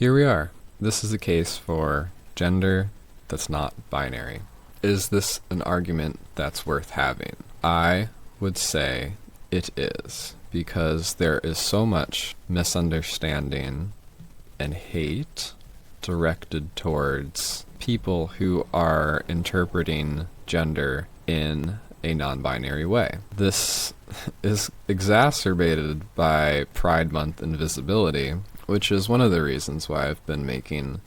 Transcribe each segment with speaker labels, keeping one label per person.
Speaker 1: Here we are. This is a case for gender that's not binary. Is this an argument that's worth having? I would say it is, because there is so much misunderstanding and hate directed towards people who are interpreting gender in a non-binary way. This is exacerbated by Pride Month and visibility, which is one of the reasons why I've been making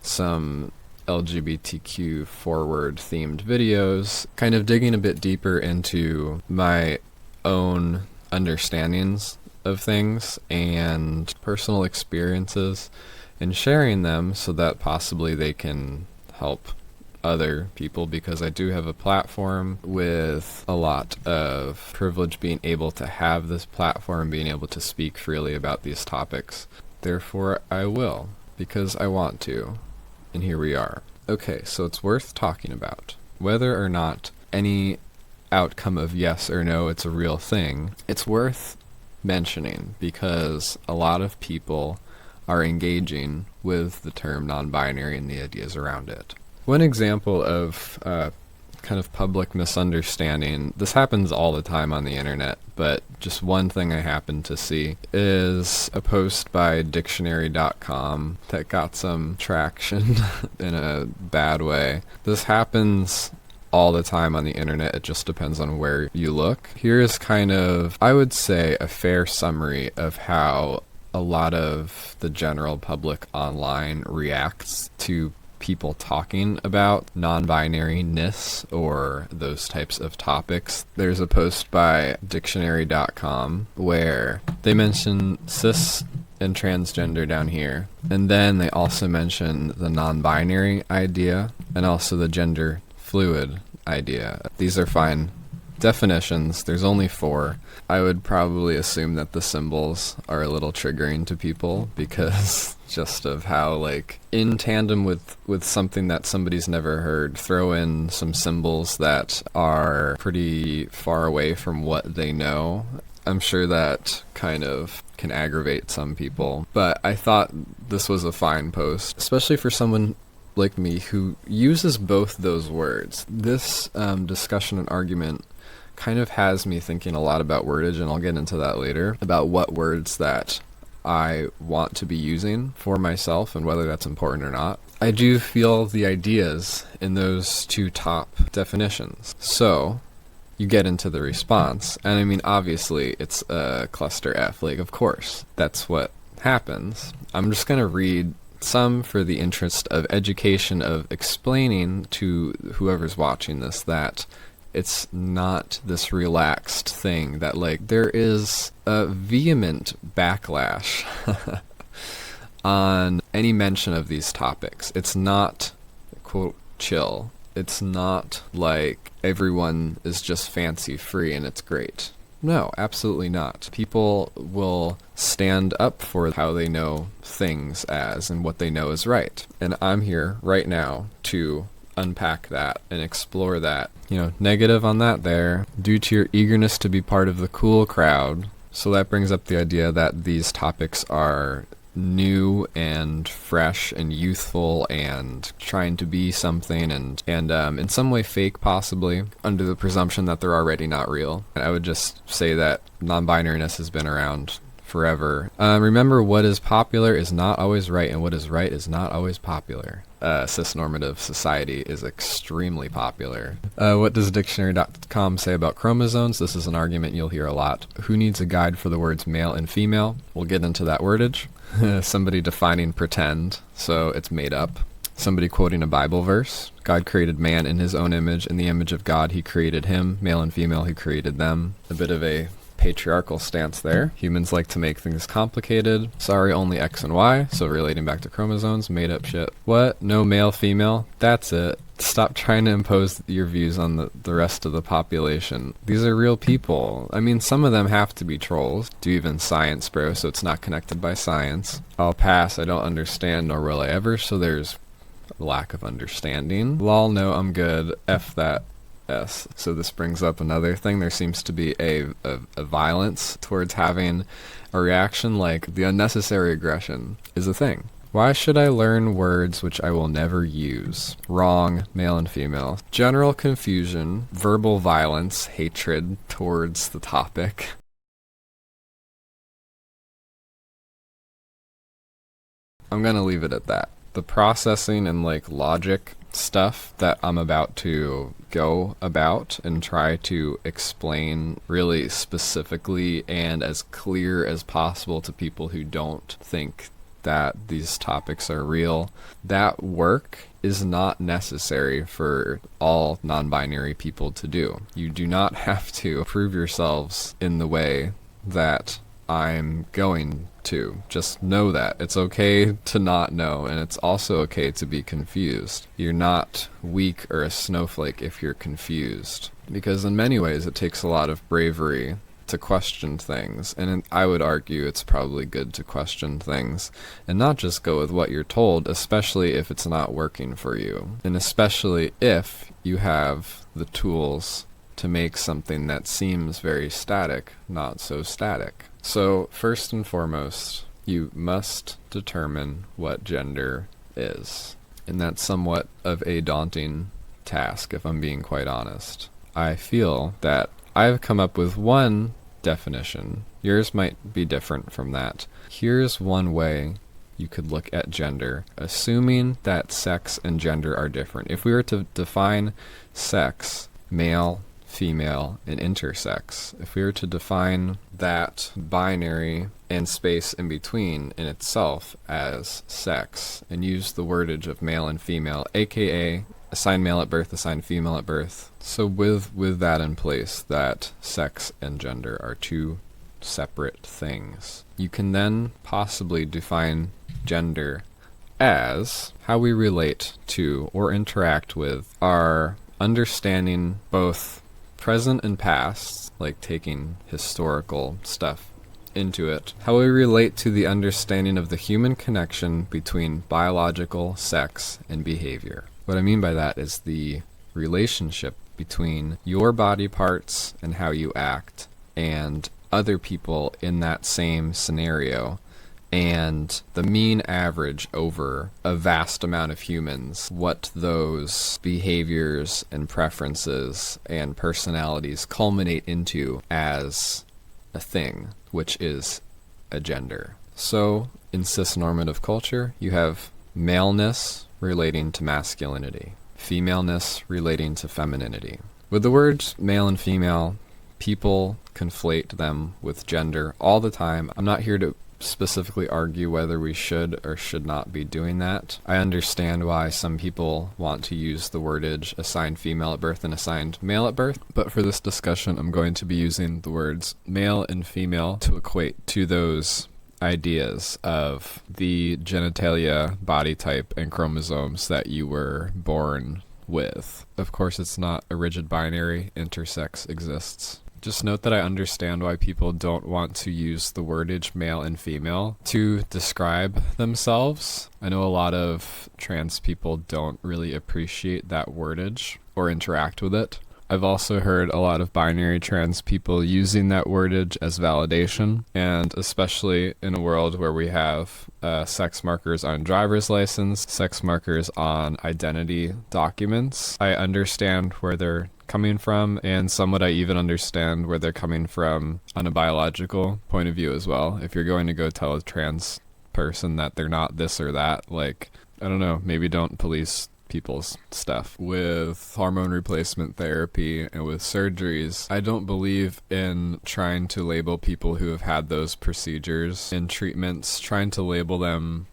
Speaker 1: some LGBTQ forward themed videos, kind of digging a bit deeper into my own understandings of things and personal experiences and sharing them so that possibly they can help other people, because I do have a platform with a lot of privilege being able to have this platform, being able to speak freely about these topics. Therefore, I will, because I want to. And here we are. Okay, so it's worth talking about. Whether or not any outcome of yes or no, it's a real thing, it's worth mentioning because a lot of people are engaging with the term non-binary and the ideas around it. One example of kind of public misunderstanding, this happens all the time on the internet, but just one thing I happened to see is a post by dictionary.com that got some traction in a bad way. This happens all the time on the internet, it just depends on where you look. Here is kind of, I would say, a fair summary of how a lot of the general public online reacts to people talking about non-binary-ness or those types of topics. There's a post by dictionary.com where they mention cis and transgender down here, and then they also mention the non-binary idea and also the gender fluid idea. These are fine definitions. There's only 4. I would probably assume that the symbols are a little triggering to people because just of how, like, in tandem with something that somebody's never heard, throw in some symbols that are pretty far away from what they know. I'm sure that kind of can aggravate some people, but I thought this was a fine post, especially for someone like me who uses both those words. This discussion and argument kind of has me thinking a lot about wordage, and I'll get into that later, about what words that I want to be using for myself and whether that's important or not. I do feel the ideas in those 2 top definitions. So you get into the response, and I mean, obviously it's a cluster F, like, of course, that's what happens. I'm just going to read some for the interest of education, of explaining to whoever's watching this that it's not this relaxed thing, that, like, there is a vehement backlash on any mention of these topics. It's not, quote, chill. It's not like everyone is just fancy free and it's great. No, absolutely not. People will stand up for how they know things as and what they know is right. And I'm here right now to unpack that and explore that. You know, negative on that there, due to your eagerness to be part of the cool crowd. So that brings up the idea that these topics are new and fresh and youthful and trying to be something and in some way fake, possibly, under the presumption that they're already not real. And I would just say that non-binariness has been around forever. Remember, what is popular is not always right, and what is right is not always popular. Cis-normative society is extremely popular. What does dictionary.com say about chromosomes? This is an argument you'll hear a lot. Who needs a guide for the words male and female? We'll get into that wordage. Somebody defining pretend, so it's made up. Somebody quoting a Bible verse. God created man in his own image. In the image of God, he created him. Male and female, he created them. A bit of a patriarchal stance there. Humans like to make things complicated. Sorry, only X and Y. So relating back to chromosomes, made up shit. What? No male, female? That's it. Stop trying to impose your views on the rest of the population. These are real people. I mean, some of them have to be trolls. Do even science, bro, so it's not connected by science. I'll pass. I don't understand, nor will I ever, so there's lack of understanding. Lol, no, I'm good. F that. S. So this brings up another thing. There seems to be a violence towards having a reaction, like the unnecessary aggression is a thing. Why should I learn words which I will never use? Wrong, male and female. General confusion, verbal violence, hatred towards the topic. I'm gonna leave it at that. The processing and logic stuff that I'm about to go about and try to explain really specifically and as clear as possible to people who don't think that these topics are real, that work is not necessary for all non-binary people to do. You do not have to prove yourselves in the way that I'm going to. Just know that. It's okay to not know, and it's also okay to be confused. You're not weak or a snowflake if you're confused, because in many ways it takes a lot of bravery to question things, and I would argue it's probably good to question things and not just go with what you're told, especially if it's not working for you, and especially if you have the tools to make something that seems very static not so static. So first and foremost, you must determine what gender is, and that's somewhat of a daunting task, if I'm being quite honest. I feel that I've come up with one definition. Yours might be different from that. Here's one way you could look at gender, assuming that sex and gender are different. If we were to define sex, male, female, and intersex, if we were to define that binary and space in between in itself as sex, and use the wordage of male and female, aka assign male at birth, assign female at birth. So with that in place, that sex and gender are two separate things, you can then possibly define gender as how we relate to or interact with our understanding, both present and past, like taking historical stuff into it, how we relate to the understanding of the human connection between biological, sex, and behavior. What I mean by that is the relationship between your body parts and how you act and other people in that same scenario, and the mean average over a vast amount of humans, what those behaviors and preferences and personalities culminate into as a thing, which is a gender. So in cis-normative culture, you have maleness relating to masculinity, femaleness relating to femininity. With the words male and female, people conflate them with gender all the time. I'm not here to specifically argue whether we should or should not be doing that. I understand why some people want to use the wordage assigned female at birth and assigned male at birth, but for this discussion I'm going to be using the words male and female to equate to those ideas of the genitalia, body type, and chromosomes that you were born with. Of course, it's not a rigid binary. Intersex exists. Just note that I understand why people don't want to use the wordage male and female to describe themselves. I know a lot of trans people don't really appreciate that wordage or interact with it. I've also heard a lot of binary trans people using that wordage as validation, and especially in a world where we have sex markers on driver's license, sex markers on identity documents. I understand where they're coming from, and somewhat I even understand where they're coming from on a biological point of view as well. If you're going to go tell a trans person that they're not this or that, I don't know, maybe don't police people's stuff. With hormone replacement therapy and with surgeries, I don't believe in trying to label people who have had those procedures and treatments, trying to label them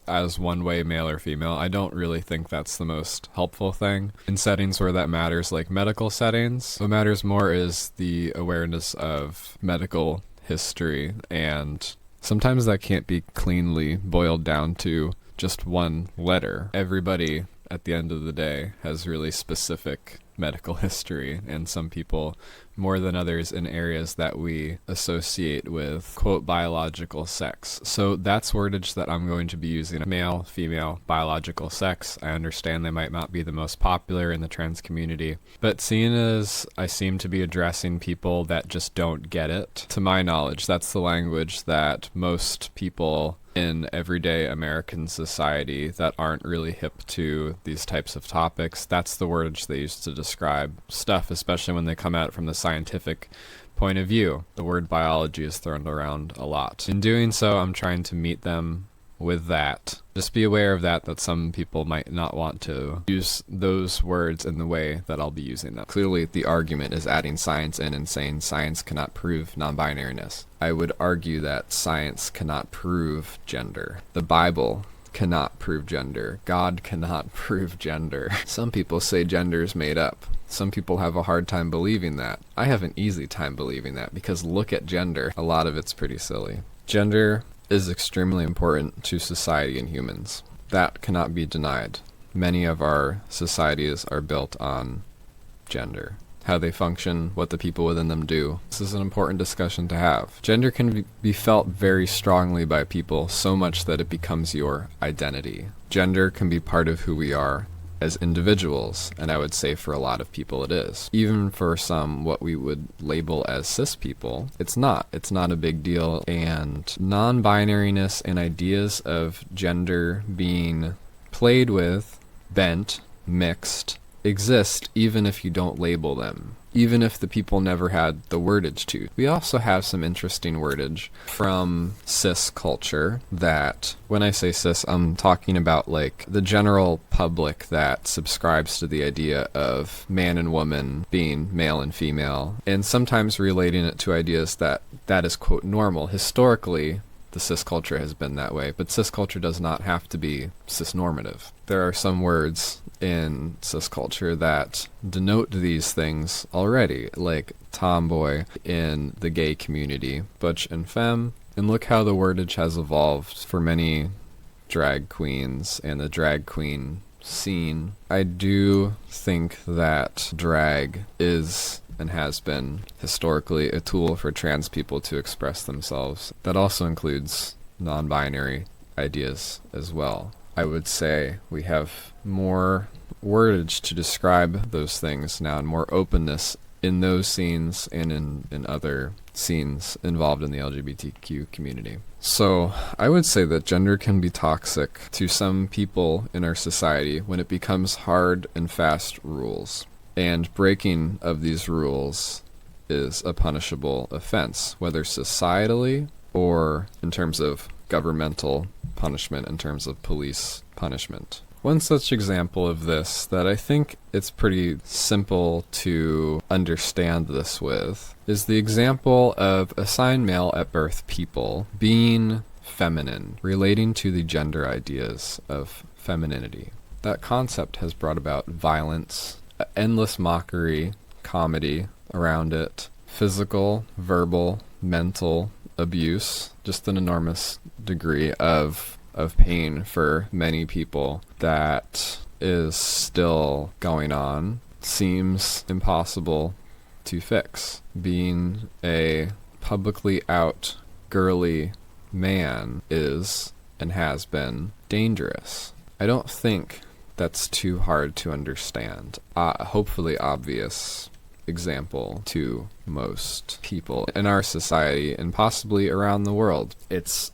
Speaker 1: as one way, male or female. I don't really think that's the most helpful thing in settings where that matters, like medical settings. What matters more is the awareness of medical history, and sometimes that can't be cleanly boiled down to just one letter. Everybody at the end of the day has really specific medical history, and some people more than others in areas that we associate with, quote, biological sex. So that's wordage that I'm going to be using. Male, female, biological sex. I understand they might not be the most popular in the trans community, but seeing as I seem to be addressing people that just don't get it, to my knowledge, that's the language that most people in everyday American society that aren't really hip to these types of topics. That's the words they use to describe stuff, especially when they come at it from the scientific point of view. The word biology is thrown around a lot. In doing so, I'm trying to meet them with that. Just be aware of that some people might not want to use those words in the way that I'll be using them. Clearly, the argument is adding science in and saying science cannot prove non-binary-ness. I would argue that science cannot prove gender. The Bible cannot prove gender. God cannot prove gender. Some people say gender is made up. Some people have a hard time believing that. I have an easy time believing that because look at gender. A lot of it's pretty silly. Gender is extremely important to society and humans. That cannot be denied. Many of our societies are built on gender. How they function, what the people within them do. This is an important discussion to have. Gender can be felt very strongly by people, so much that it becomes your identity. Gender can be part of who we are as individuals, and I would say for a lot of people it is. Even for some, what we would label as cis people, it's not. It's not a big deal, and non-binariness and ideas of gender being played with, bent, mixed, exist even if you don't label them, even if the people never had the wordage to. We also have some interesting wordage from cis culture that, when I say cis, I'm talking about like the general public that subscribes to the idea of man and woman being male and female, and sometimes relating it to ideas that is, quote, normal. Historically, the cis culture has been that way, but cis culture does not have to be cis-normative. There are some words in cis culture that denote these things already, like tomboy in the gay community, butch and femme, and look how the wordage has evolved for many drag queens and the drag queen scene. I do think that drag is and has been historically a tool for trans people to express themselves. That also includes non-binary ideas as well. I would say we have more wordage to describe those things now and more openness in those scenes and in other scenes involved in the LGBTQ community. So I would say that gender can be toxic to some people in our society when it becomes hard and fast rules. And breaking of these rules is a punishable offense, whether societally or in terms of governmental punishment, in terms of police punishment. One such example of this that I think it's pretty simple to understand this with is the example of assigned male at birth people being feminine, relating to the gender ideas of femininity. That concept has brought about violence, endless mockery, comedy around it, physical, verbal, mental abuse, just an enormous degree of pain for many people that is still going on, seems impossible to fix. Being a publicly out girly man is and has been dangerous. I don't think that's too hard to understand. Hopefully obvious example to most people in our society and possibly around the world. It's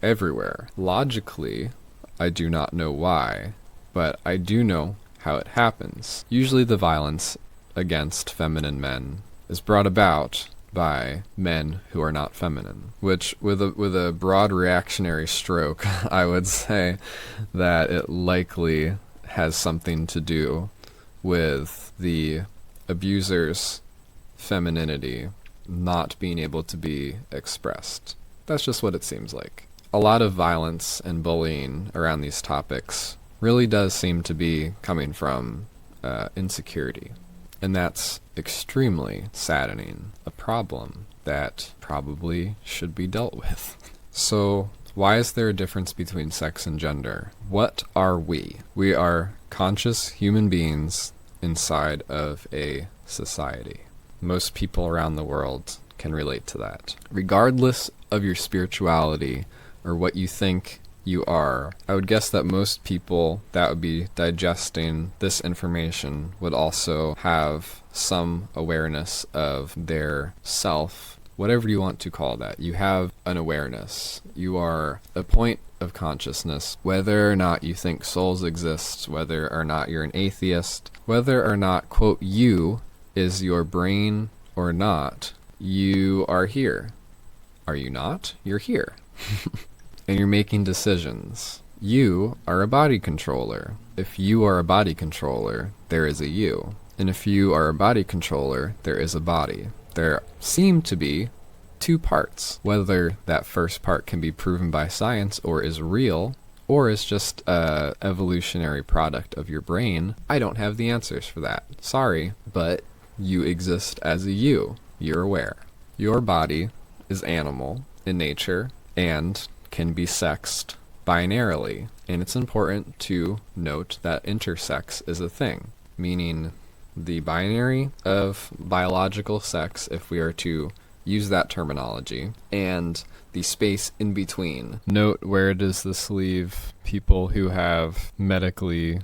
Speaker 1: everywhere. Logically, I do not know why, but I do know how it happens. Usually the violence against feminine men is brought about by men who are not feminine, which with a broad reactionary stroke, I would say that it likely has something to do with the abuser's femininity not being able to be expressed. That's just what it seems like. A lot of violence and bullying around these topics really does seem to be coming from insecurity. And that's extremely saddening, a problem that probably should be dealt with. So, why is there a difference between sex and gender? What are we? We are conscious human beings inside of a society. Most people around the world can relate to that. Regardless of your spirituality or what you think you are, I would guess that most people that would be digesting this information would also have some awareness of their self whatever you want to call that. You have an awareness. You are a point of consciousness. Whether or not you think souls exist, whether or not you're an atheist, whether or not, quote, you is your brain or not, you are here. Are you not? You're here. And you're making decisions. You are a body controller. If you are a body controller, there is a you. And if you are a body controller, there is a body. There seem to be two parts. Whether that first part can be proven by science or is real, or is just a evolutionary product of your brain, I don't have the answers for that. Sorry, but you exist as a you. You're aware. Your body is animal in nature and can be sexed binarily. And it's important to note that intersex is a thing, meaning the binary of biological sex, if we are to use that terminology, and the space in between. Note, where does this leave people who have medically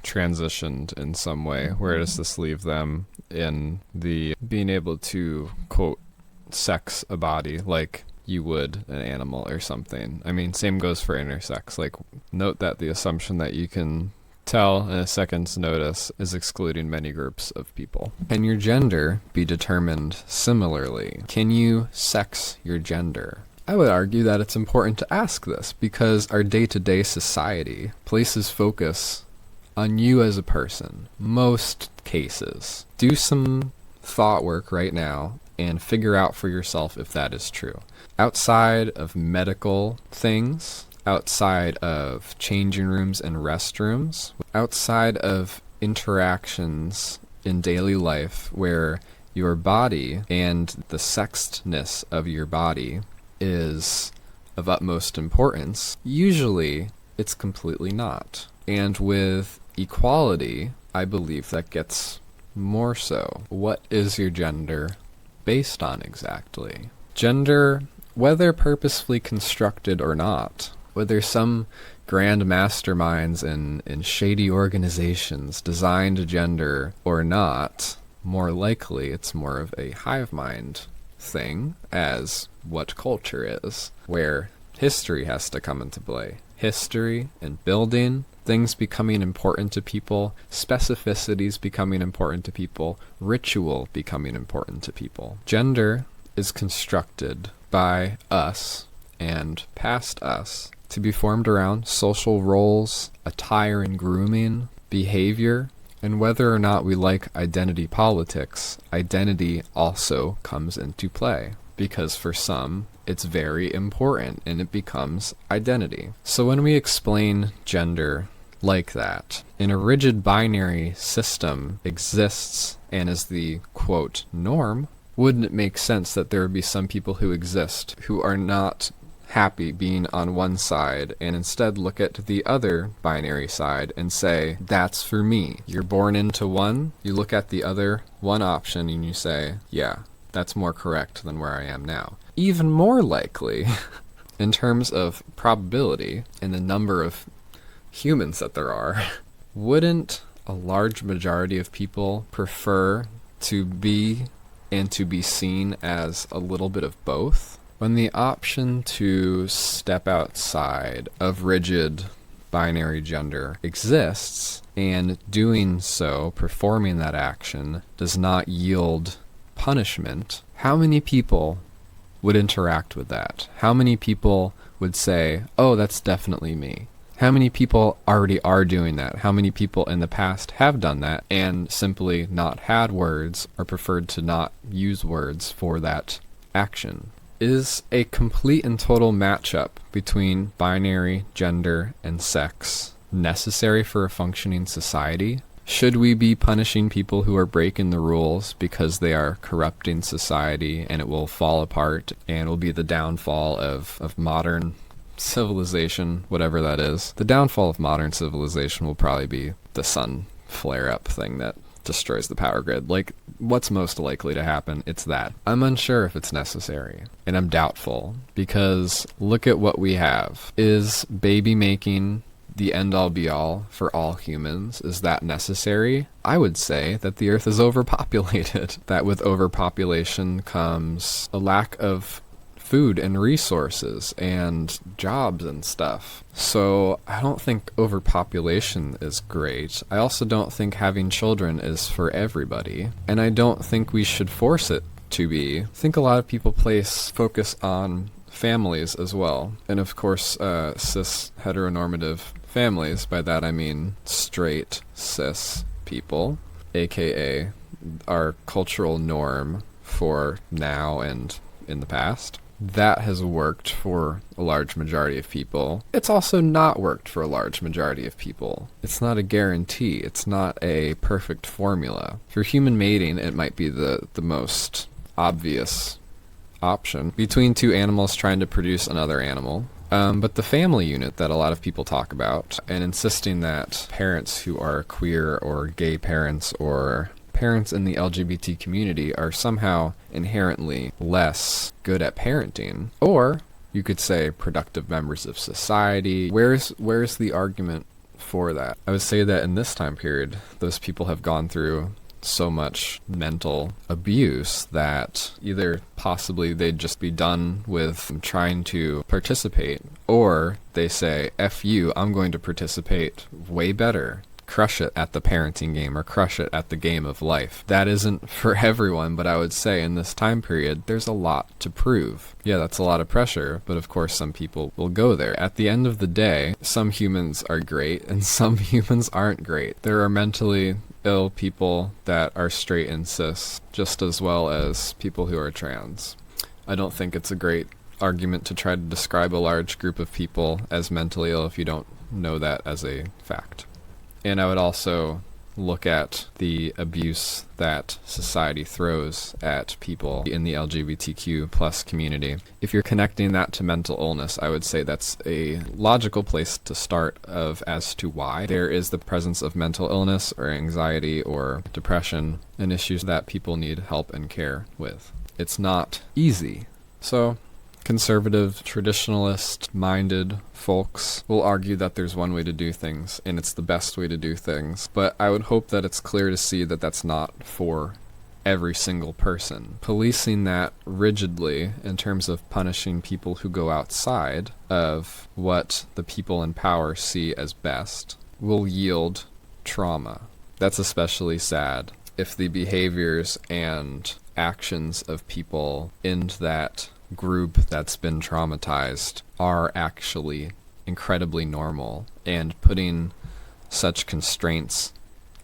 Speaker 1: transitioned in some way? Where does this leave them in the being able to, quote, sex a body like you would an animal or something? I mean, same goes for intersex. Like, note that the assumption that you can tell in a second's notice is excluding many groups of people. Can your gender be determined similarly? Can you sex your gender? I would argue that it's important to ask this because our day-to-day society places focus on you as a person. Most cases. Do some thought work right now and figure out for yourself if that is true. Outside of medical things, outside of changing rooms and restrooms, outside of interactions in daily life where your body and the sexedness of your body is of utmost importance, usually it's completely not. And with equality, I believe that gets more so. What is your gender based on exactly? Gender, whether purposefully constructed or not, whether some grand masterminds in shady organizations designed gender or not, more likely it's more of a hive mind thing, as what culture is, where history has to come into play. History and building, things becoming important to people, specificities becoming important to people, ritual becoming important to people. Gender is constructed by us and past us to be formed around social roles, attire and grooming, behavior, and whether or not we like identity politics, identity also comes into play. Because for some, it's very important and it becomes identity. So when we explain gender like that, and a rigid binary system exists and is the, quote, norm, wouldn't it make sense that there would be some people who exist who are not happy being on one side and instead look at the other binary side and say, that's for me. You're born into one, you look at the other one option and you say, yeah, that's more correct than where I am now. Even more likely, in terms of probability and the number of humans that there are, wouldn't a large majority of people prefer to be and to be seen as a little bit of both? When the option to step outside of rigid binary gender exists, and doing so, performing that action, does not yield punishment, how many people would interact with that? How many people would say, oh, that's definitely me? How many people already are doing that? How many people in the past have done that and simply not had words or preferred to not use words for that action? Is a complete and total matchup between binary, gender, and sex necessary for a functioning society? Should we be punishing people who are breaking the rules because they are corrupting society and it will fall apart and will be the downfall of modern civilization, whatever that is? The downfall of modern civilization will probably be the sun flare-up thing that destroys the power grid. Like, what's most likely to happen? It's that. I'm unsure if it's necessary, and I'm doubtful, because look at what we have. Is baby making the end-all be-all for all humans? Is that necessary? I would say that the Earth is overpopulated, that with overpopulation comes a lack of food and resources and jobs and stuff. So I don't think overpopulation is great. I also don't think having children is for everybody. And I don't think we should force it to be. I think a lot of people place focus on families as well. And of course, cis heteronormative families. By that I mean straight cis people, aka our cultural norm for now and in the past. That has worked for a large majority of people. It's also not worked for a large majority of people. It's not a guarantee. It's not a perfect formula. For human mating, it might be the most obvious option between two animals trying to produce another animal. But the family unit that a lot of people talk about, and insisting that parents who are queer or gay parents or parents in the LGBT community are somehow inherently less good at parenting, or you could say productive members of society. Where's the argument for that? I would say that in this time period, those people have gone through so much mental abuse that either possibly they'd just be done with trying to participate, or they say, F you, I'm going to participate way better. Crush it at the parenting game, or crush it at the game of life. That isn't for everyone, but I would say in this time period, there's a lot to prove. Yeah, that's a lot of pressure, but of course some people will go there. At the end of the day, some humans are great, and some humans aren't great. There are mentally ill people that are straight and cis, just as well as people who are trans. I don't think it's a great argument to try to describe a large group of people as mentally ill if you don't know that as a fact. And I would also look at the abuse that society throws at people in the LGBTQ plus community. If you're connecting that to mental illness, I would say that's a logical place to start as to why there is the presence of mental illness or anxiety or depression and issues that people need help and care with. It's not easy. So conservative, traditionalist-minded folks will argue that there's one way to do things, and it's the best way to do things. But I would hope that it's clear to see that that's not for every single person. Policing that rigidly in terms of punishing people who go outside of what the people in power see as best will yield trauma. That's especially sad if the behaviors and actions of people in that group that's been traumatized are actually incredibly normal, and putting such constraints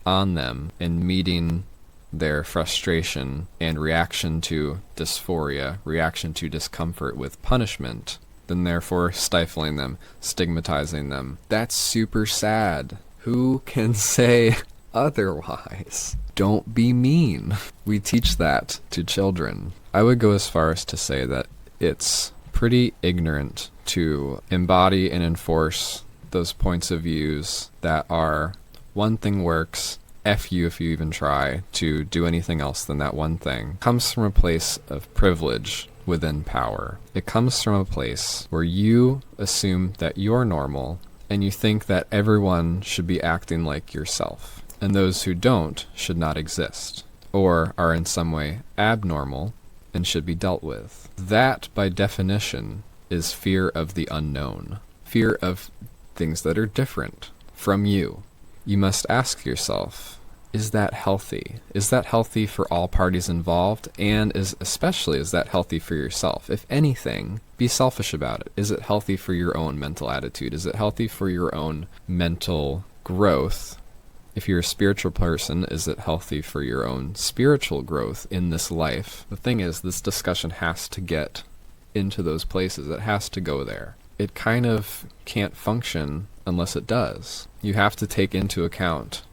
Speaker 1: on them and meeting their frustration and reaction to dysphoria, reaction to discomfort with punishment, then therefore stifling them, stigmatizing them. That's super sad. Who can say otherwise? Don't be mean. We teach that to children. I would go as far as to say that it's pretty ignorant to embody and enforce those points of views that are one thing works, F you if you even try to do anything else than that one thing. It comes from a place of privilege within power. It comes from a place where you assume that you're normal and you think that everyone should be acting like yourself, and those who don't should not exist or are in some way abnormal and should be dealt with. That, by definition, is fear of the unknown, fear of things that are different from you. You must ask yourself, is that healthy? Is that healthy for all parties involved? And is that healthy for yourself? If anything, be selfish about it. Is it healthy for your own mental attitude? Is it healthy for your own mental growth? If you're a spiritual person, is it healthy for your own spiritual growth in this life? The thing is, this discussion has to get into those places. It has to go there. It kind of can't function unless it does. You have to take into account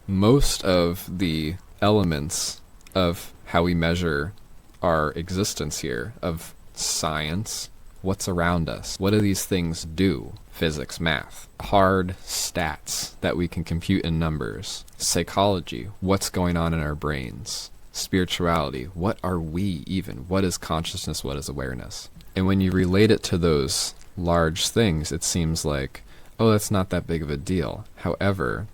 Speaker 1: most of the elements of how we measure our existence here, of science, what's around us. What do these things do? Physics, math, hard stats that we can compute in numbers. Psychology, what's going on in our brains. Spirituality, what are we even? What is consciousness? What is awareness? And when you relate it to those large things, it seems like, oh, that's not that big of a deal. However,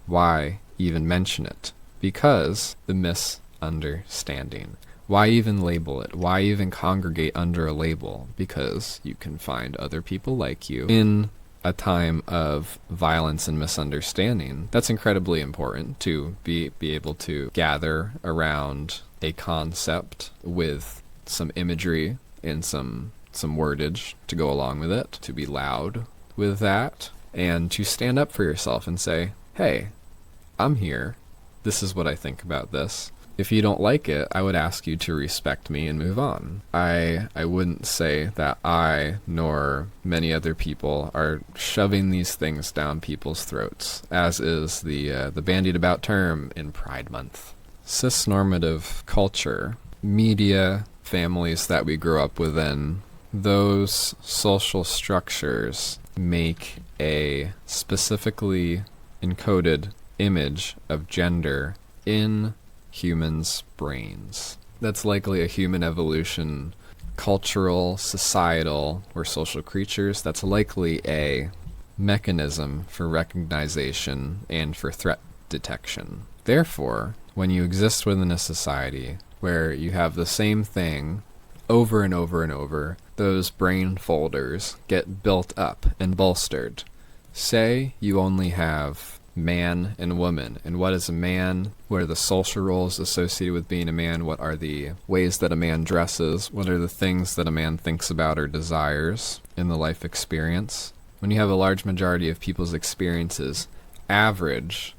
Speaker 1: why even mention it? Because the misunderstanding. Why even label it? Why even congregate under a label? Because you can find other people like you in a time of violence and misunderstanding. That's incredibly important, to be able to gather around a concept with some imagery and some wordage to go along with it, to be loud with that, and to stand up for yourself and say, hey, I'm here. This is what I think about this. If you don't like it, I would ask you to respect me and move on. I wouldn't say that I, nor many other people, are shoving these things down people's throats, as is the bandied about term in Pride Month. Cis-normative culture, media, families that we grew up within, those social structures make a specifically encoded image of gender in humans' brains. That's likely a human evolution, cultural, societal, or social creatures. That's likely a mechanism for recognition and for threat detection. Therefore, when you exist within a society where you have the same thing over and over and over, those brain folders get built up and bolstered. Say you only have man and woman, and what is a man? What are the social roles associated with being a man? What are the ways that a man dresses? What are the things that a man thinks about or desires in the life experience? When you have a large majority of people's experiences average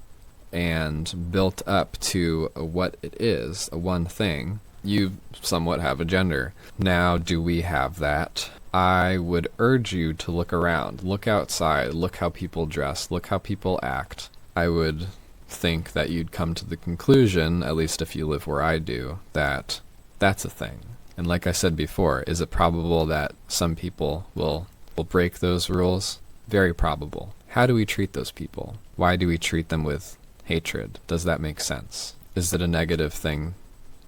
Speaker 1: and built up to what it is, a one thing, you somewhat have a gender. Now, do we have that? I would urge you to look around, look outside, look how people dress, look how people act. I would think that you'd come to the conclusion, at least if you live where I do, that that's a thing. And like I said before, is it probable that some people will break those rules? Very probable. How do we treat those people? Why do we treat them with hatred? Does that make sense? Is it a negative thing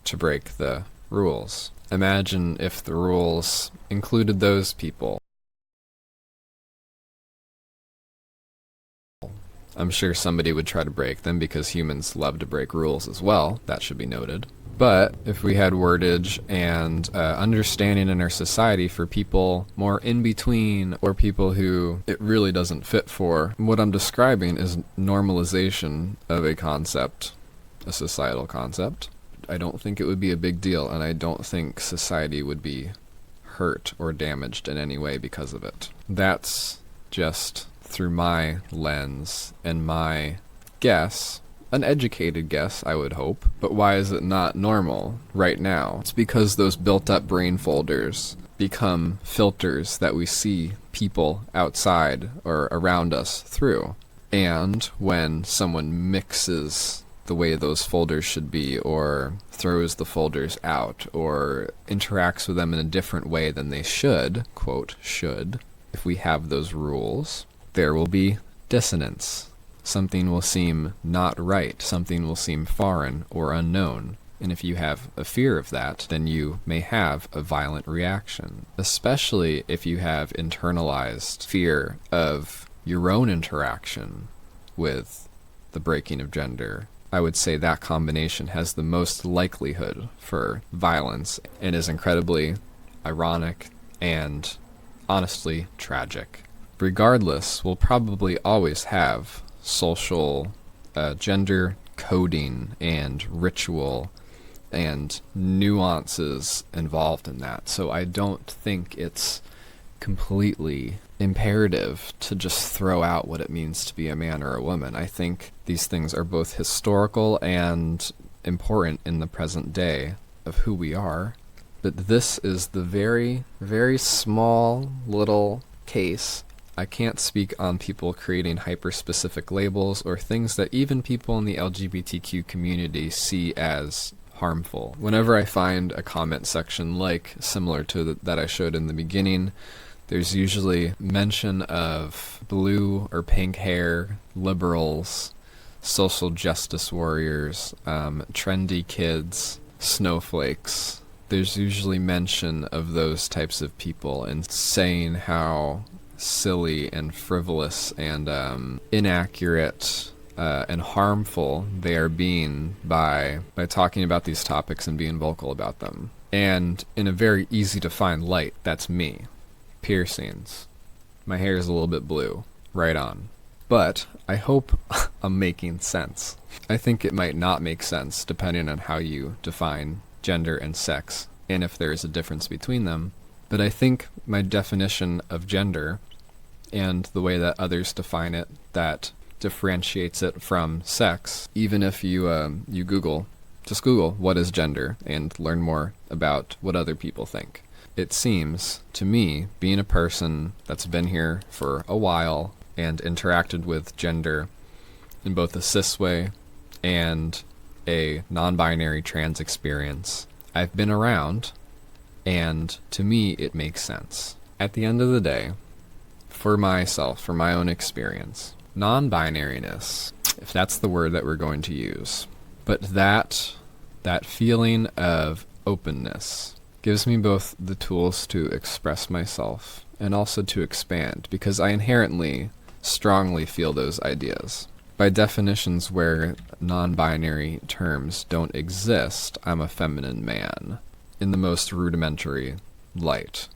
Speaker 1: to break the rules? Imagine if the rules included those people. I'm sure somebody would try to break them because humans love to break rules as well. That should be noted. But if we had wordage and understanding in our society for people more in between, or people who it really doesn't fit for, what I'm describing is normalization of a concept, a societal concept. I don't think it would be a big deal, and I don't think society would be hurt or damaged in any way because of it. That's just through my lens and my guess, an educated guess, I would hope. But why is it not normal right now? It's because those built-up brain folders become filters that we see people outside or around us through. And when someone mixes the way those folders should be, or throws the folders out, or interacts with them in a different way than they should, quote, should, if we have those rules, there will be dissonance. Something will seem not right, something will seem foreign or unknown. And if you have a fear of that, then you may have a violent reaction, especially if you have internalized fear of your own interaction with the breaking of gender. I would say that combination has the most likelihood for violence and is incredibly ironic and honestly tragic. Regardless, we'll probably always have social gender coding and ritual and nuances involved in that. So I don't think it's completely imperative to just throw out what it means to be a man or a woman. I think these things are both historical and important in the present day of who we are. But this is the very, very small little case. I can't speak on people creating hyper-specific labels or things that even people in the LGBTQ community see as harmful. Whenever I find a comment section similar to that I showed in the beginning, there's usually mention of blue or pink hair, liberals, social justice warriors, trendy kids, snowflakes. There's usually mention of those types of people and saying how silly and frivolous and inaccurate and harmful they are being by talking about these topics and being vocal about them. And in a very easy to find light, that's me. Piercings. My hair is a little bit blue. Right on. But I hope I'm making sense. I think it might not make sense depending on how you define gender and sex, and if there is a difference between them. But I think my definition of gender and the way that others define it, that differentiates it from sex, even if you just Google what is gender and learn more about what other people think. It seems to me, being a person that's been here for a while and interacted with gender in both a cis way and a non-binary trans experience, I've been around, and to me it makes sense. At the end of the day, for myself, for my own experience, non-binary-ness, if that's the word that we're going to use, but that feeling of openness gives me both the tools to express myself and also to expand, because I inherently strongly feel those ideas. By definitions where non-binary terms don't exist, I'm a feminine man, in the most rudimentary light.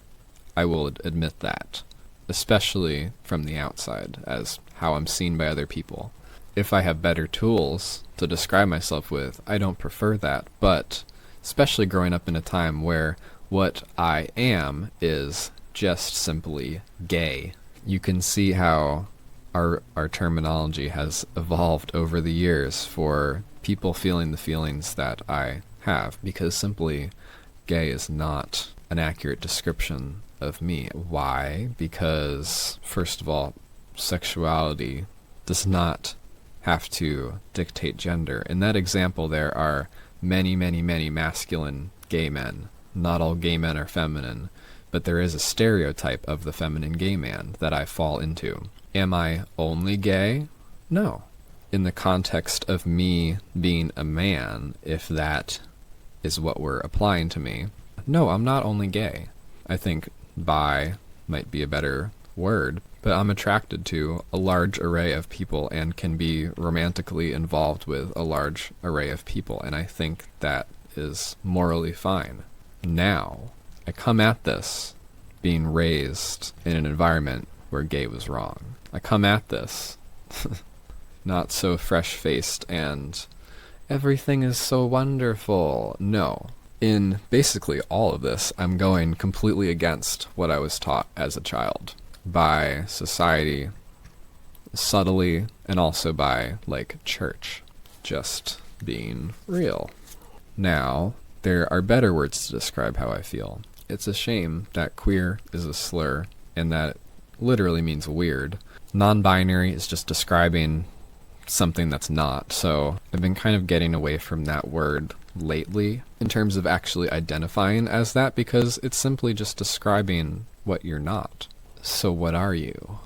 Speaker 1: I will admit that, especially from the outside, as how I'm seen by other people. If I have better tools to describe myself with, I don't prefer that, but especially growing up in a time where what I am is just simply gay. You can see how our terminology has evolved over the years for people feeling the feelings that I have, because simply gay is not an accurate description of me. Why? Because, first of all, sexuality does not have to dictate gender. In that example, there are many, many, many masculine gay men. Not all gay men are feminine, but there is a stereotype of the feminine gay man that I fall into. Am I only gay? No. In the context of me being a man, if that is what we're applying to me, no, I'm not only gay. I think bi might be a better word, but I'm attracted to a large array of people and can be romantically involved with a large array of people, and I think that is morally fine. Now, I come at this being raised in an environment where gay was wrong. I come at this not so fresh-faced and everything is so wonderful. No. In basically all of this, I'm going completely against what I was taught as a child by society, subtly, and also by, church. Just being real. Now, there are better words to describe how I feel. It's a shame that queer is a slur and that it literally means weird. Non-binary is just describing something that's not, so I've been kind of getting away from that word lately in terms of actually identifying as that, because it's simply just describing what you're not. So what are you?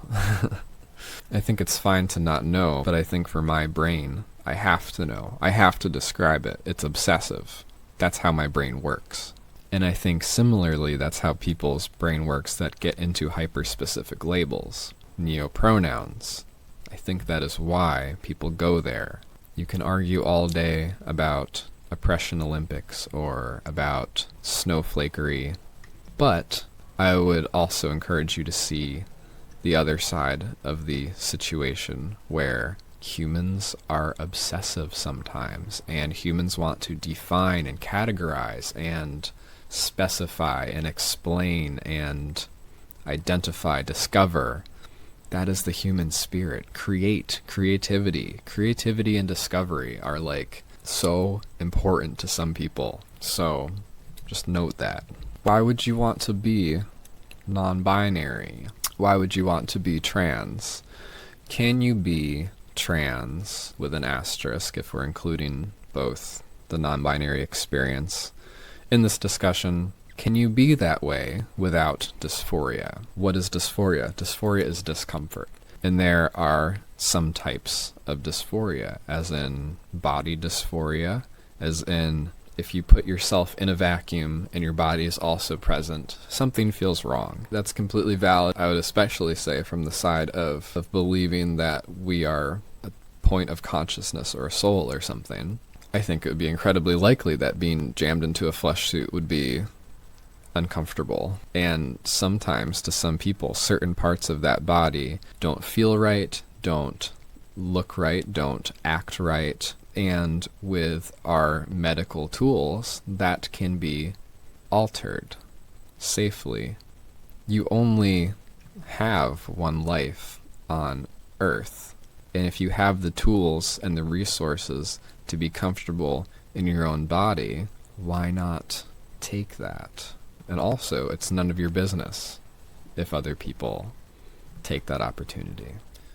Speaker 1: I think it's fine to not know, but I think for my brain, I have to know. I have to describe it. It's obsessive. That's how my brain works. And I think similarly, that's how people's brain works that get into hyper-specific labels. Neopronouns. I think that is why people go there. You can argue all day about oppression Olympics or about snowflakery, but I would also encourage you to see the other side of the situation where humans are obsessive sometimes, and humans want to define and categorize and specify and explain and identify, discover. That is the human spirit. Creativity and discovery are so important to some people. So just note that. Why would you want to be non-binary? Why would you want to be trans? Can you be trans with an asterisk if we're including both the non-binary experience in this discussion? Can you be that way without dysphoria? What is dysphoria? Dysphoria is discomfort. And there are some types of dysphoria, as in body dysphoria, as in if you put yourself in a vacuum and your body is also present, something feels wrong. That's completely valid. I would especially say from the side of believing that we are a point of consciousness or a soul or something. I think it would be incredibly likely that being jammed into a flesh suit would be uncomfortable. And sometimes, to some people, certain parts of that body don't feel right, don't look right, don't act right. And with our medical tools, that can be altered safely. You only have one life on Earth. And if you have the tools and the resources to be comfortable in your own body, why not take that? And also, it's none of your business if other people take that opportunity.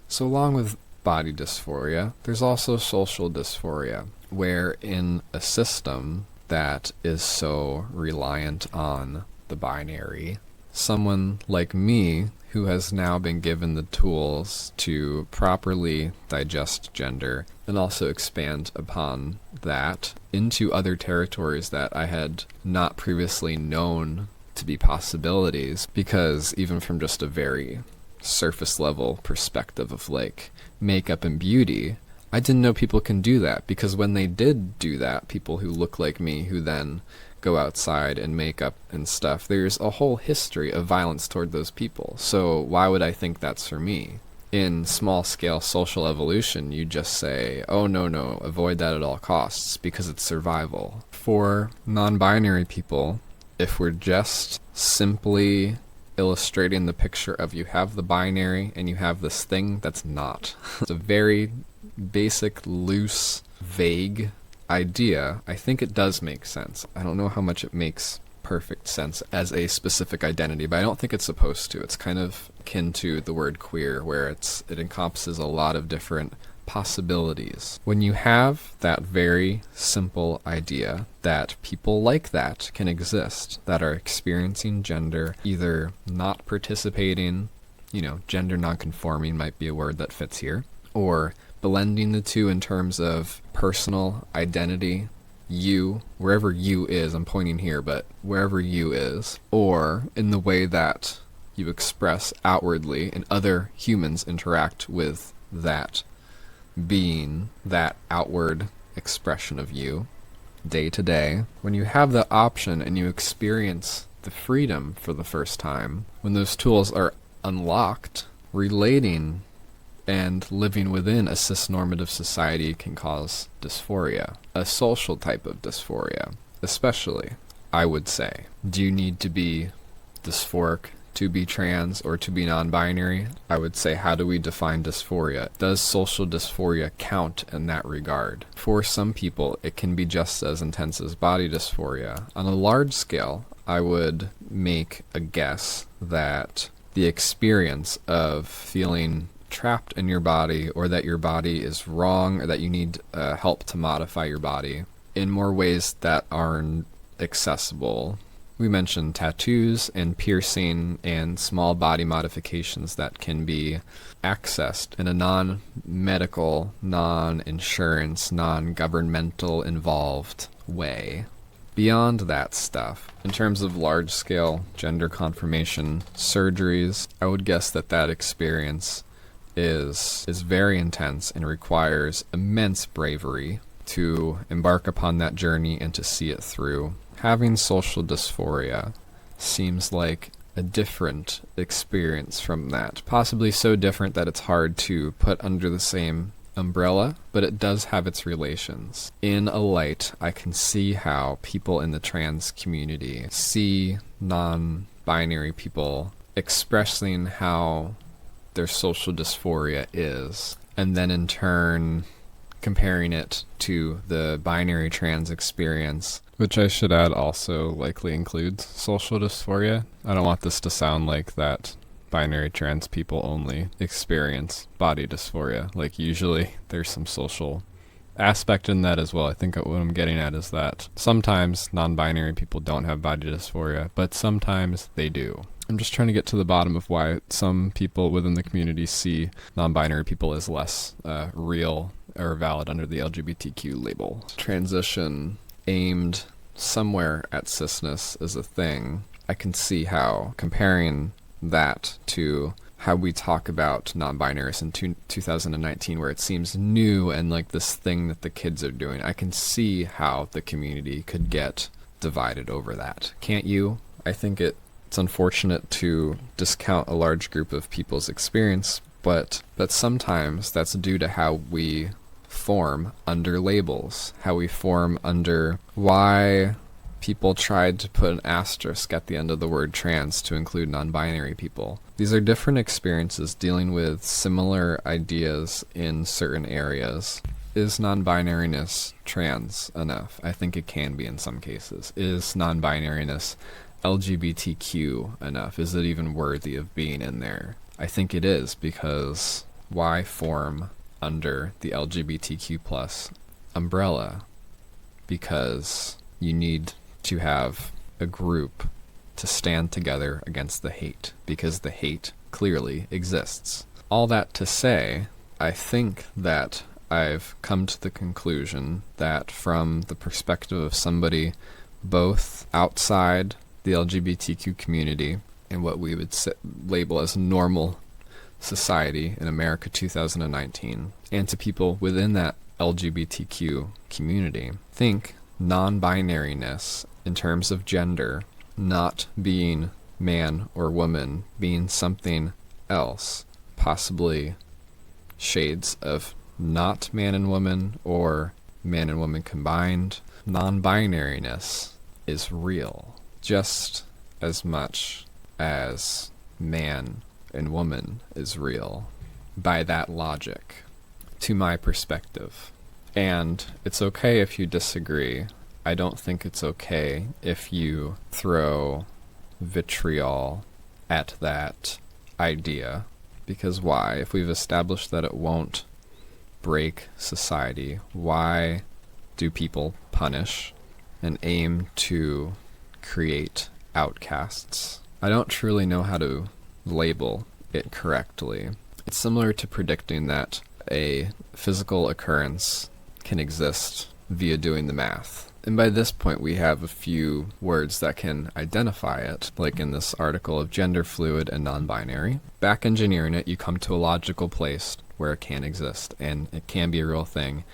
Speaker 1: So along with body dysphoria, there's also social dysphoria, where in a system that is so reliant on the binary, someone like me, who has now been given the tools to properly digest gender and also expand upon that into other territories that I had not previously known to be possibilities, because even from just a very surface level perspective of like makeup and beauty, I didn't know people can do that, because when they did do that, people who look like me who then go outside and make up and stuff, there's a whole history of violence toward those people. So why would I think that's for me? In small scale social evolution, you just say, oh no, avoid that at all costs because it's survival. For non-binary people, if we're just simply illustrating the picture of you have the binary and you have this thing that's not. It's a very basic, loose, vague idea. I think it does make sense. I don't know how much it makes perfect sense as a specific identity, but I don't think it's supposed to. It's kind of akin to the word queer, where it encompasses a lot of different possibilities. When you have that very simple idea that people like that can exist, that are experiencing gender, either not participating, gender nonconforming might be a word that fits here, or blending the two in terms of personal identity, you, wherever you is, I'm pointing here, but wherever you is, or in the way that you express outwardly and other humans interact with that being, that outward expression of you day to day. When you have the option and you experience the freedom for the first time, when those tools are unlocked, relating and living within a cisnormative society can cause dysphoria, a social type of dysphoria, especially, I would say. Do you need to be dysphoric to be trans or to be non-binary? I would say, how do we define dysphoria? Does social dysphoria count in that regard? For some people, it can be just as intense as body dysphoria. On a large scale, I would make a guess that the experience of feeling trapped in your body, or that your body is wrong, or that you need help to modify your body in more ways that aren't accessible. We mentioned tattoos and piercing and small body modifications that can be accessed in a non-medical, non-insurance, non-governmental involved way. Beyond that stuff, in terms of large-scale gender confirmation surgeries, I would guess that experience is very intense and requires immense bravery to embark upon that journey and to see it through. Having social dysphoria seems like a different experience from that. Possibly so different that it's hard to put under the same umbrella, but it does have its relations. In a light, I can see how people in the trans community see non-binary people expressing how their social dysphoria is, and then in turn comparing it to the binary trans experience, which I should add also likely includes social dysphoria. I don't want this to sound like that binary trans people only experience body dysphoria. Like, usually there's some social aspect in that as well. I think what I'm getting at is that sometimes non-binary people don't have body dysphoria, but sometimes they do. I'm just trying to get to the bottom of why some people within the community see non-binary people as less real or valid under the LGBTQ label. Transition aimed somewhere at cisness is a thing, I can see how comparing that to how we talk about non-binaries in 2019, where it seems new and like this thing that the kids are doing, I can see how the community could get divided over that. Can't you? I think it's unfortunate to discount a large group of people's experience, but sometimes that's due to how we form under labels, how we form under why people tried to put an asterisk at the end of the word trans to include non-binary people. These are different experiences dealing with similar ideas in certain areas. Is non-binary-ness trans enough? I think it can be in some cases. Is non-binary-ness LGBTQ enough? Is it even worthy of being in there? I think it is, because why form under the LGBTQ plus umbrella? Because you need to have a group to stand together against the hate, because the hate clearly exists. All that to say, I think that I've come to the conclusion that from the perspective of somebody both outside the LGBTQ community and what we would label as normal society in America 2019, and to people within that LGBTQ community, think non-binary-ness in terms of gender, not being man or woman, being something else, possibly shades of not man and woman or man and woman combined. Non-binary-ness is real, just as much as man and woman is real, by that logic, to my perspective. And it's okay if you disagree. I don't think it's okay if you throw vitriol at that idea, because why? If we've established that it won't break society, why do people punish and aim to create outcasts? I don't truly know how to label it correctly. It's similar to predicting that a physical occurrence can exist via doing the math. And by this point we have a few words that can identify it, like in this article of gender fluid and non-binary. Back engineering it, you come to a logical place where it can exist and it can be a real thing.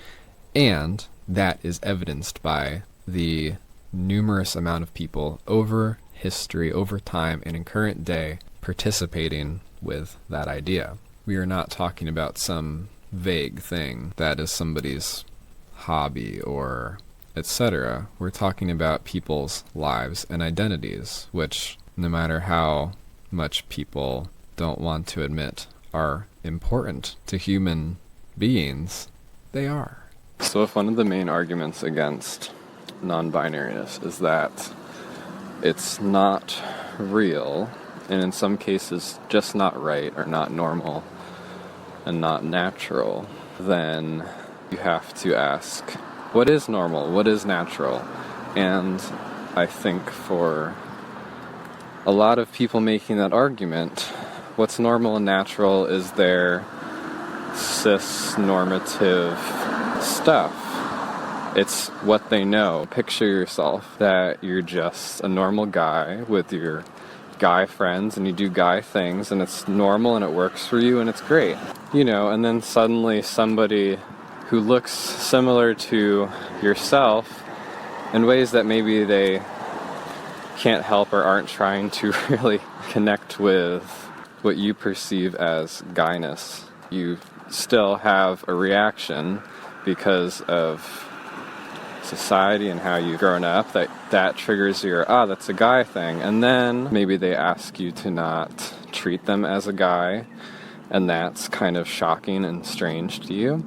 Speaker 1: And that is evidenced by the numerous amount of people over history, over time, and in current day participating with that idea. We are not talking about some vague thing that is somebody's hobby or etc. We're talking about people's lives and identities, which, no matter how much people don't want to admit are important to human beings, they are. So if one of the main arguments against non-binariness is that it's not real, and in some cases just not right or not normal and not natural, then you have to ask, what is normal? What is natural? And I think for a lot of people making that argument, what's normal and natural is their cis-normative stuff. It's what they know. Picture yourself that you're just a normal guy with your guy friends and you do guy things and it's normal and it works for you and it's great. You know, and then suddenly somebody who looks similar to yourself in ways that maybe they can't help or aren't trying to really connect with what you perceive as guyness. You still have a reaction because of society and how you've grown up that triggers your, that's a guy thing. And then maybe they ask you to not treat them as a guy, and that's kind of shocking and strange to you.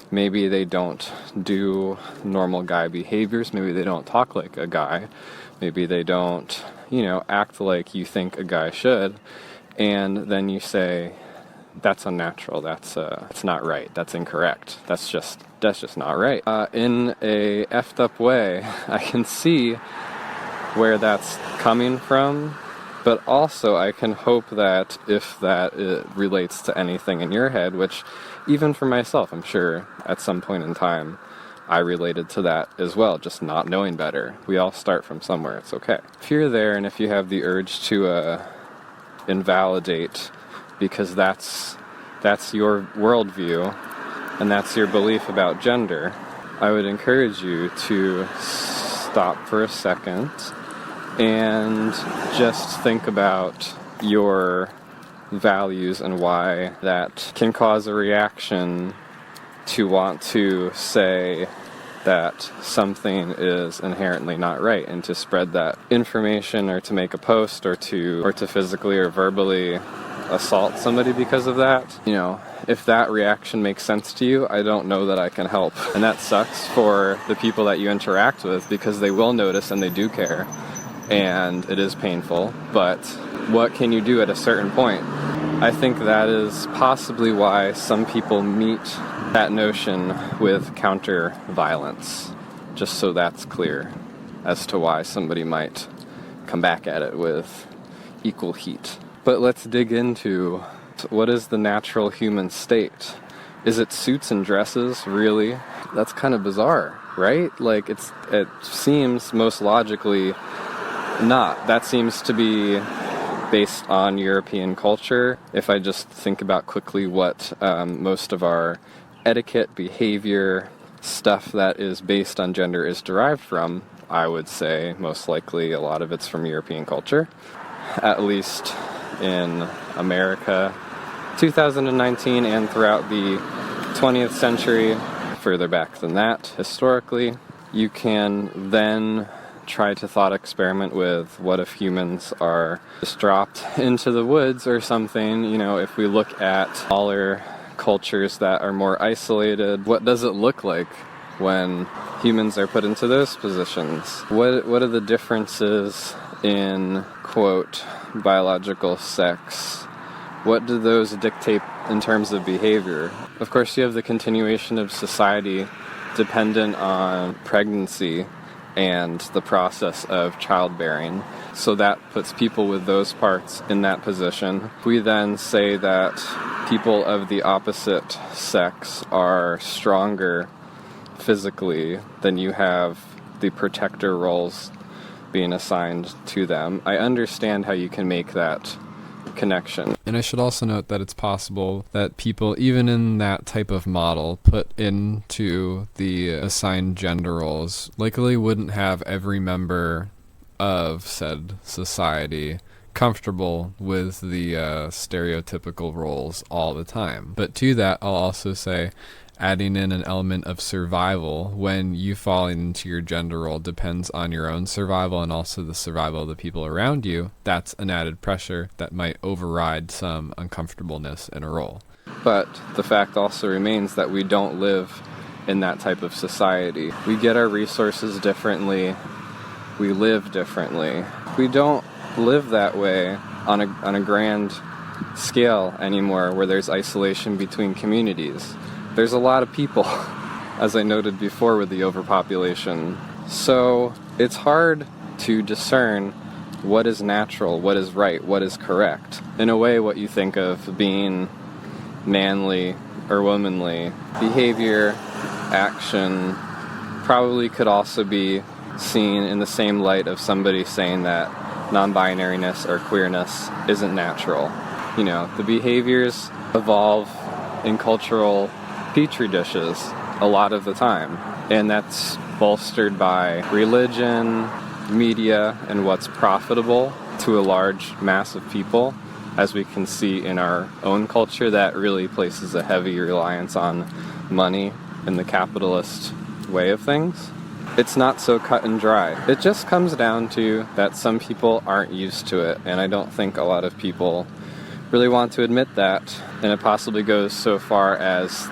Speaker 1: Maybe they don't do normal guy behaviors. Maybe they don't talk like a guy. Maybe they don't, act like you think a guy should. And then you say, that's unnatural. It's not right. That's incorrect. That's just not right. In a effed up way, I can see where that's coming from. But also, I can hope that if that relates to anything in your head, which even for myself, I'm sure at some point in time, I related to that as well, just not knowing better. We all start from somewhere, it's okay. If you're there and if you have the urge to invalidate because that's your worldview and that's your belief about gender, I would encourage you to stop for a second and just think about your values and why that can cause a reaction to want to say that something is inherently not right, and to spread that information or to make a post or to physically or verbally assault somebody because of that. You know, if that reaction makes sense to you, I don't know that I can help. And that sucks for the people that you interact with, because they will notice and they do care, and it is painful. But what can you do at a certain point? I think that is possibly why some people meet that notion with counter-violence, just so that's clear as to why somebody might come back at it with equal heat. But let's dig into, what is the natural human state? Is it suits and dresses, really? That's kind of bizarre, right? Like, it seems most logically not. That seems to be based on European culture. If I just think about quickly what most of our etiquette, behavior, stuff that is based on gender is derived from, I would say most likely a lot of it's from European culture. At least in America, 2019, and throughout the 20th century, further back than that, historically. You can then try to thought experiment with, what if humans are just dropped into the woods or something? You know, if we look at smaller cultures that are more isolated, what does it look like when humans are put into those positions? What are the differences in, quote, biological sex? What do those dictate in terms of behavior? Of course, you have the continuation of society dependent on pregnancy and the process of childbearing. So that puts people with those parts in that position. We then say that people of the opposite sex are stronger physically, then you have the protector roles being assigned to them. I understand how you can make that connection. And I should also note that it's possible that people, even in that type of model, put into the assigned gender roles, likely wouldn't have every member of said society comfortable with the stereotypical roles all the time. But to that, I'll also say, adding in an element of survival when you fall into your gender role depends on your own survival and also the survival of the people around you. That's an added pressure that might override some uncomfortableness in a role. But the fact also remains that we don't live in that type of society. We get our resources differently. We live differently. We don't live that way on a grand scale anymore, where there's isolation between communities. There's a lot of people, as I noted before with the overpopulation. So it's hard to discern what is natural, what is right, what is correct. In a way, what you think of being manly or womanly behavior, action, probably could also be seen in the same light of somebody saying that non-binary-ness or queerness isn't natural. You know, the behaviors evolve in cultural petri dishes a lot of the time, and that's bolstered by religion, media, and what's profitable to a large mass of people. As we can see in our own culture, that really places a heavy reliance on money in the capitalist way of things. It's not so cut and dry. It just comes down to that some people aren't used to it, and I don't think a lot of people really want to admit that, and it possibly goes so far as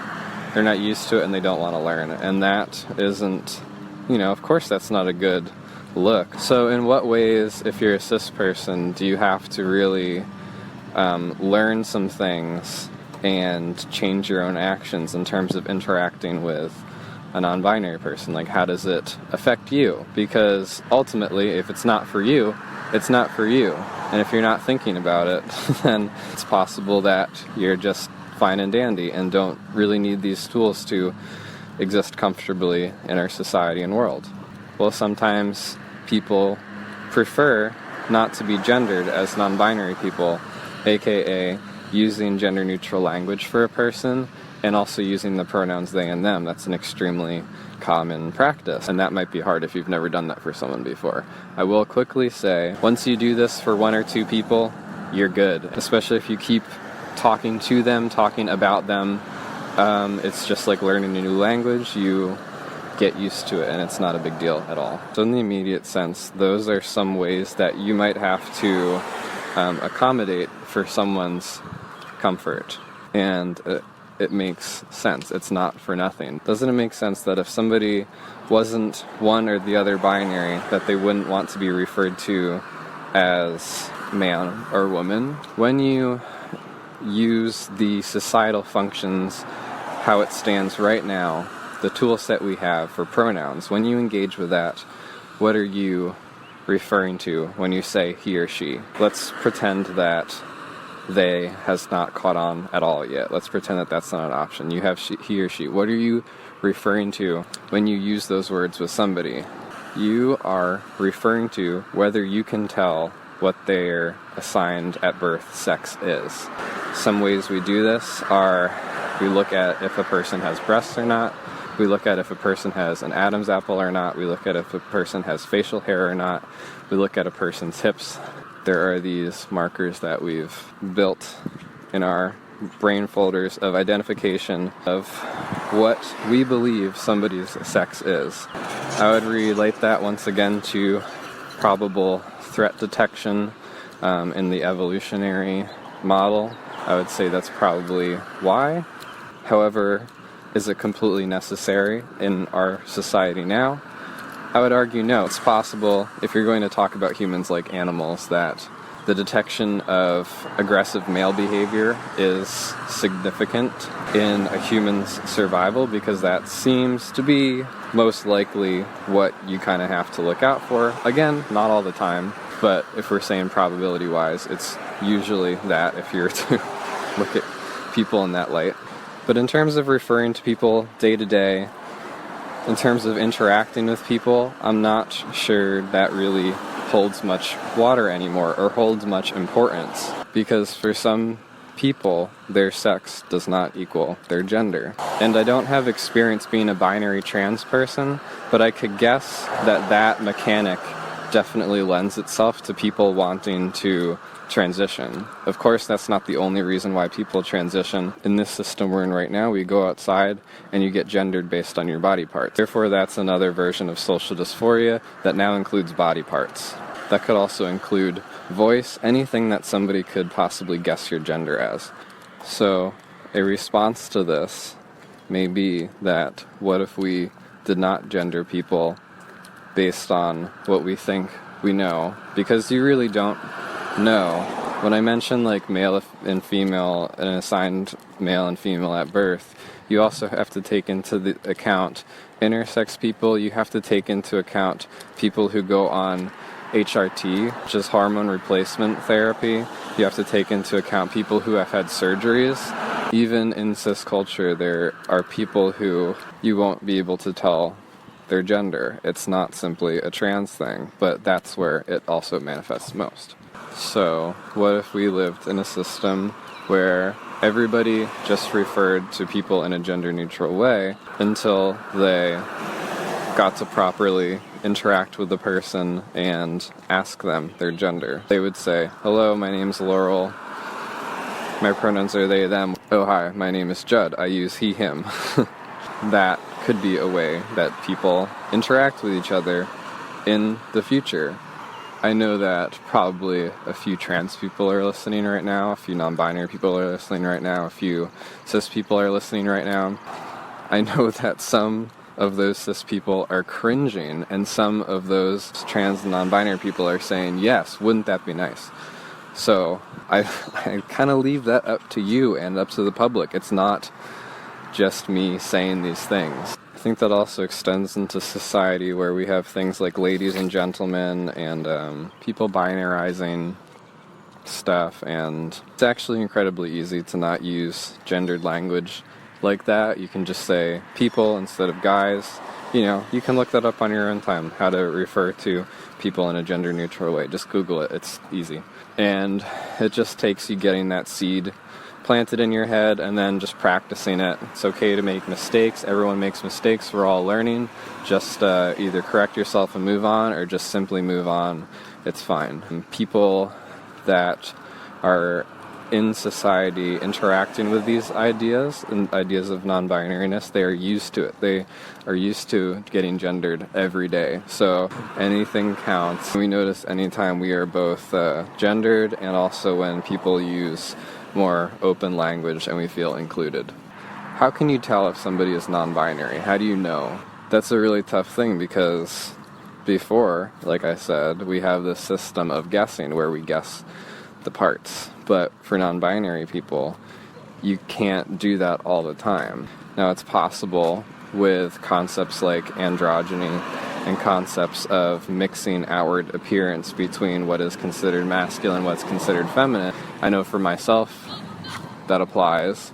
Speaker 1: they're not used to it and they don't want to learn. And that isn't, of course that's not a good look. So in what ways, if you're a cis person, do you have to really learn some things and change your own actions in terms of interacting with a non-binary person? Like, how does it affect you? Because ultimately, if it's not for you, it's not for you. And if you're not thinking about it, then it's possible that you're just fine and dandy and don't really need these tools to exist comfortably in our society and world. Well, sometimes people prefer not to be gendered as non-binary people, aka using gender-neutral language for a person and also using the pronouns they and them. That's an extremely common practice, and that might be hard if you've never done that for someone before. I will quickly say, once you do this for one or two people, you're good, especially if you keep talking to them, talking about them. It's just like learning a new language. You get used to it, and it's not a big deal at all. So in the immediate sense, those are some ways that you might have to accommodate for someone's comfort, and it makes sense. It's not for nothing. Doesn't it make sense that if somebody wasn't one or the other binary, that they wouldn't want to be referred to as man or woman? When you use the societal functions, how it stands right now, the tool set we have for pronouns, when you engage with that, what are you referring to when you say he or she? Let's pretend that they has not caught on at all yet. Let's pretend that that's not an option. You have he or she. What are you referring to when you use those words with somebody? You are referring to whether you can tell what their assigned at birth sex is. Some ways we do this are we look at if a person has breasts or not. We look at if a person has an Adam's apple or not. We look at if a person has facial hair or not. We look at a person's hips. There are these markers that we've built in our brain folders of identification of what we believe somebody's sex is. I would relate that once again to probable threat detection in the evolutionary model. I would say that's probably why. However, is it completely necessary in our society now? I would argue no. It's possible, if you're going to talk about humans like animals, that the detection of aggressive male behavior is significant in a human's survival, because that seems to be most likely what you kind of have to look out for. Again, not all the time, but if we're saying probability-wise, it's usually that if you're to look at people in that light. But in terms of referring to people day to day, in terms of interacting with people, I'm not sure that really holds much water anymore or holds much importance, because for some people, their sex does not equal their gender. And I don't have experience being a binary trans person, but I could guess that that mechanic definitely lends itself to people wanting to transition. Of course, that's not the only reason why people transition. In this system we're in right now, we go outside and you get gendered based on your body parts. Therefore, that's another version of social dysphoria that now includes body parts. That could also include voice, anything that somebody could possibly guess your gender as. So, a response to this may be that what if we did not gender people based on what we think we know? Because you really don't know. When I mention like male and female, an assigned male and female at birth, you also have to take into the account intersex people. You have to take into account people who go on HRT, which is hormone replacement therapy. You have to take into account people who have had surgeries. Even in cis culture, there are people who you won't be able to tell their gender. It's not simply a trans thing, but that's where it also manifests most. So, what if we lived in a system where everybody just referred to people in a gender-neutral way until they got to properly interact with the person and ask them their gender? They would say, "Hello, my name's Laurel. My pronouns are they, them. Oh, hi, my name is Judd. I use he, him." That could be a way that people interact with each other in the future. I know that probably a few trans people are listening right now, a few non-binary people are listening right now, a few cis people are listening right now. I know that some of those cis people are cringing, and some of those trans and non-binary people are saying, yes, wouldn't that be nice? So I kind of leave that up to you and up to the public. It's not just me saying these things. I think that also extends into society, where we have things like ladies and gentlemen and people binarizing stuff, and it's actually incredibly easy to not use gendered language like that. You can just say people instead of guys. You know, you can look that up on your own time, how to refer to people in a gender-neutral way. Just Google it. It's easy. And it just takes you getting that seed planted in your head and then just practicing it. It's okay to make mistakes. Everyone makes mistakes. We're all learning. Just either correct yourself and move on, or just simply move on. It's fine. And people that are in society interacting with these ideas and ideas of non-binariness, they are used to it. They are used to getting gendered every day. So anything counts. We notice anytime we are both gendered, and also when people use more open language and we feel included. How can you tell if somebody is non-binary? How do you know? That's a really tough thing, because before, like I said, we have this system of guessing where we guess the parts. But for non-binary people, you can't do that all the time. Now, it's possible with concepts like androgyny and concepts of mixing outward appearance between what is considered masculine and what's considered feminine. I know for myself that applies.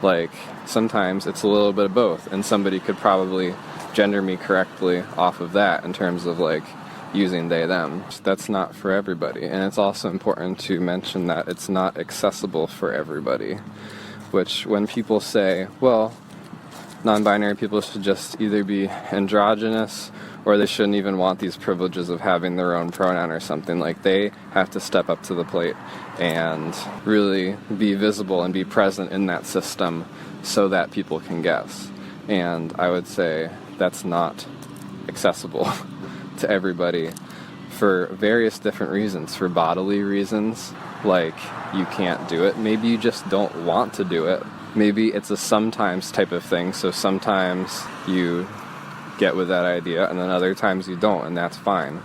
Speaker 1: Like, sometimes it's a little bit of both, and somebody could probably gender me correctly off of that in terms of like using they, them. That's not for everybody. And it's also important to mention that it's not accessible for everybody. Which, when people say, well, non-binary people should just either be androgynous, or they shouldn't even want these privileges of having their own pronoun or something, like, they have to step up to the plate and really be visible and be present in that system so that people can guess. And I would say that's not accessible to everybody for various different reasons. For bodily reasons, like you can't do it. Maybe you just don't want to do it. Maybe it's a sometimes type of thing, so sometimes you get with that idea and then other times you don't, and that's fine.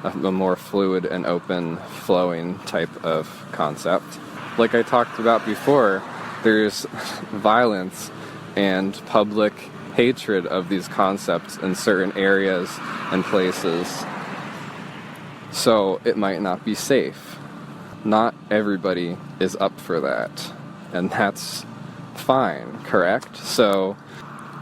Speaker 1: A more fluid and open flowing type of concept. Like I talked about before, there's violence and public hatred of these concepts in certain areas and places, so it might not be safe. Not everybody is up for that, and that's fine, correct? So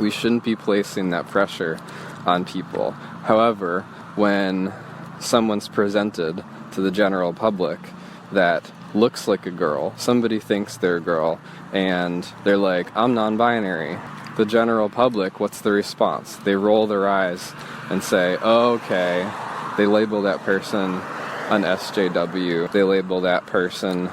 Speaker 1: we shouldn't be placing that pressure on people. However, when someone's presented to the general public that looks like a girl, somebody thinks they're a girl, and they're like, I'm non-binary. The general public, what's the response? They roll their eyes and say, oh, okay. They label that person an SJW. They label that person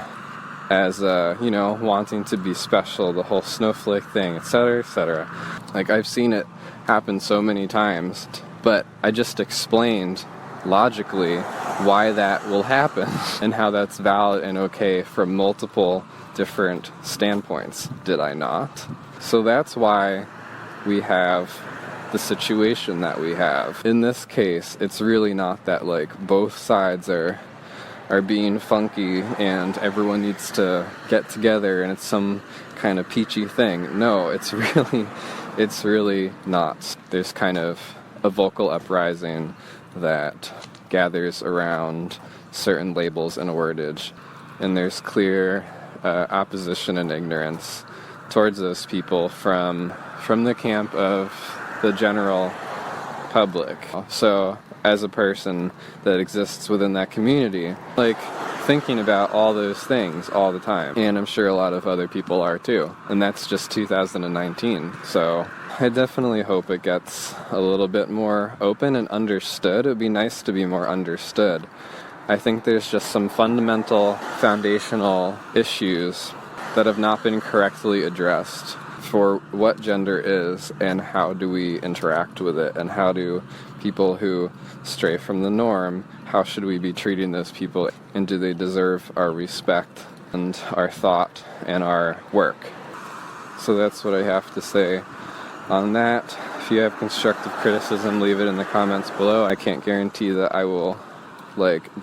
Speaker 1: as, wanting to be special, the whole snowflake thing, etc., etc. Like, I've seen it happen so many times, but I just explained logically why that will happen and how that's valid and okay from multiple different standpoints. Did I not? So that's why we have the situation that we have. In this case, it's really not that, like, both sides are being funky and everyone needs to get together and it's some kind of peachy thing. No, it's really not. There's kind of a vocal uprising that gathers around certain labels and wordage, and there's clear opposition and ignorance towards those people from the camp of the general public. So as a person that exists within that community, like, thinking about all those things all the time, and I'm sure a lot of other people are too, and that's just 2019. So I definitely hope it gets a little bit more open and understood. It would be nice to be more understood. I think there's just some fundamental, foundational issues that have not been correctly addressed for what gender is and how do we interact with it, and how do people who stray from the norm, how should we be treating those people, and do they deserve our respect and our thought and our work. So that's what I have to say on that. If you have constructive criticism, leave it in the comments below. I can't guarantee that I will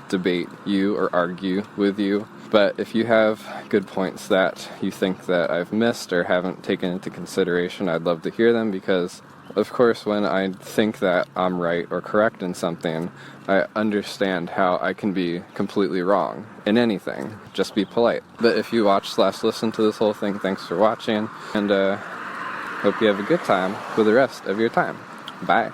Speaker 1: debate you or argue with you, but if you have good points that you think that I've missed or haven't taken into consideration, I'd love to hear them, because Of course, when I think that I'm right or correct in something, I understand how I can be completely wrong in anything. Just be polite. But if you watch/listen to this whole thing, thanks for watching, and hope you have a good time with the rest of your time. Bye.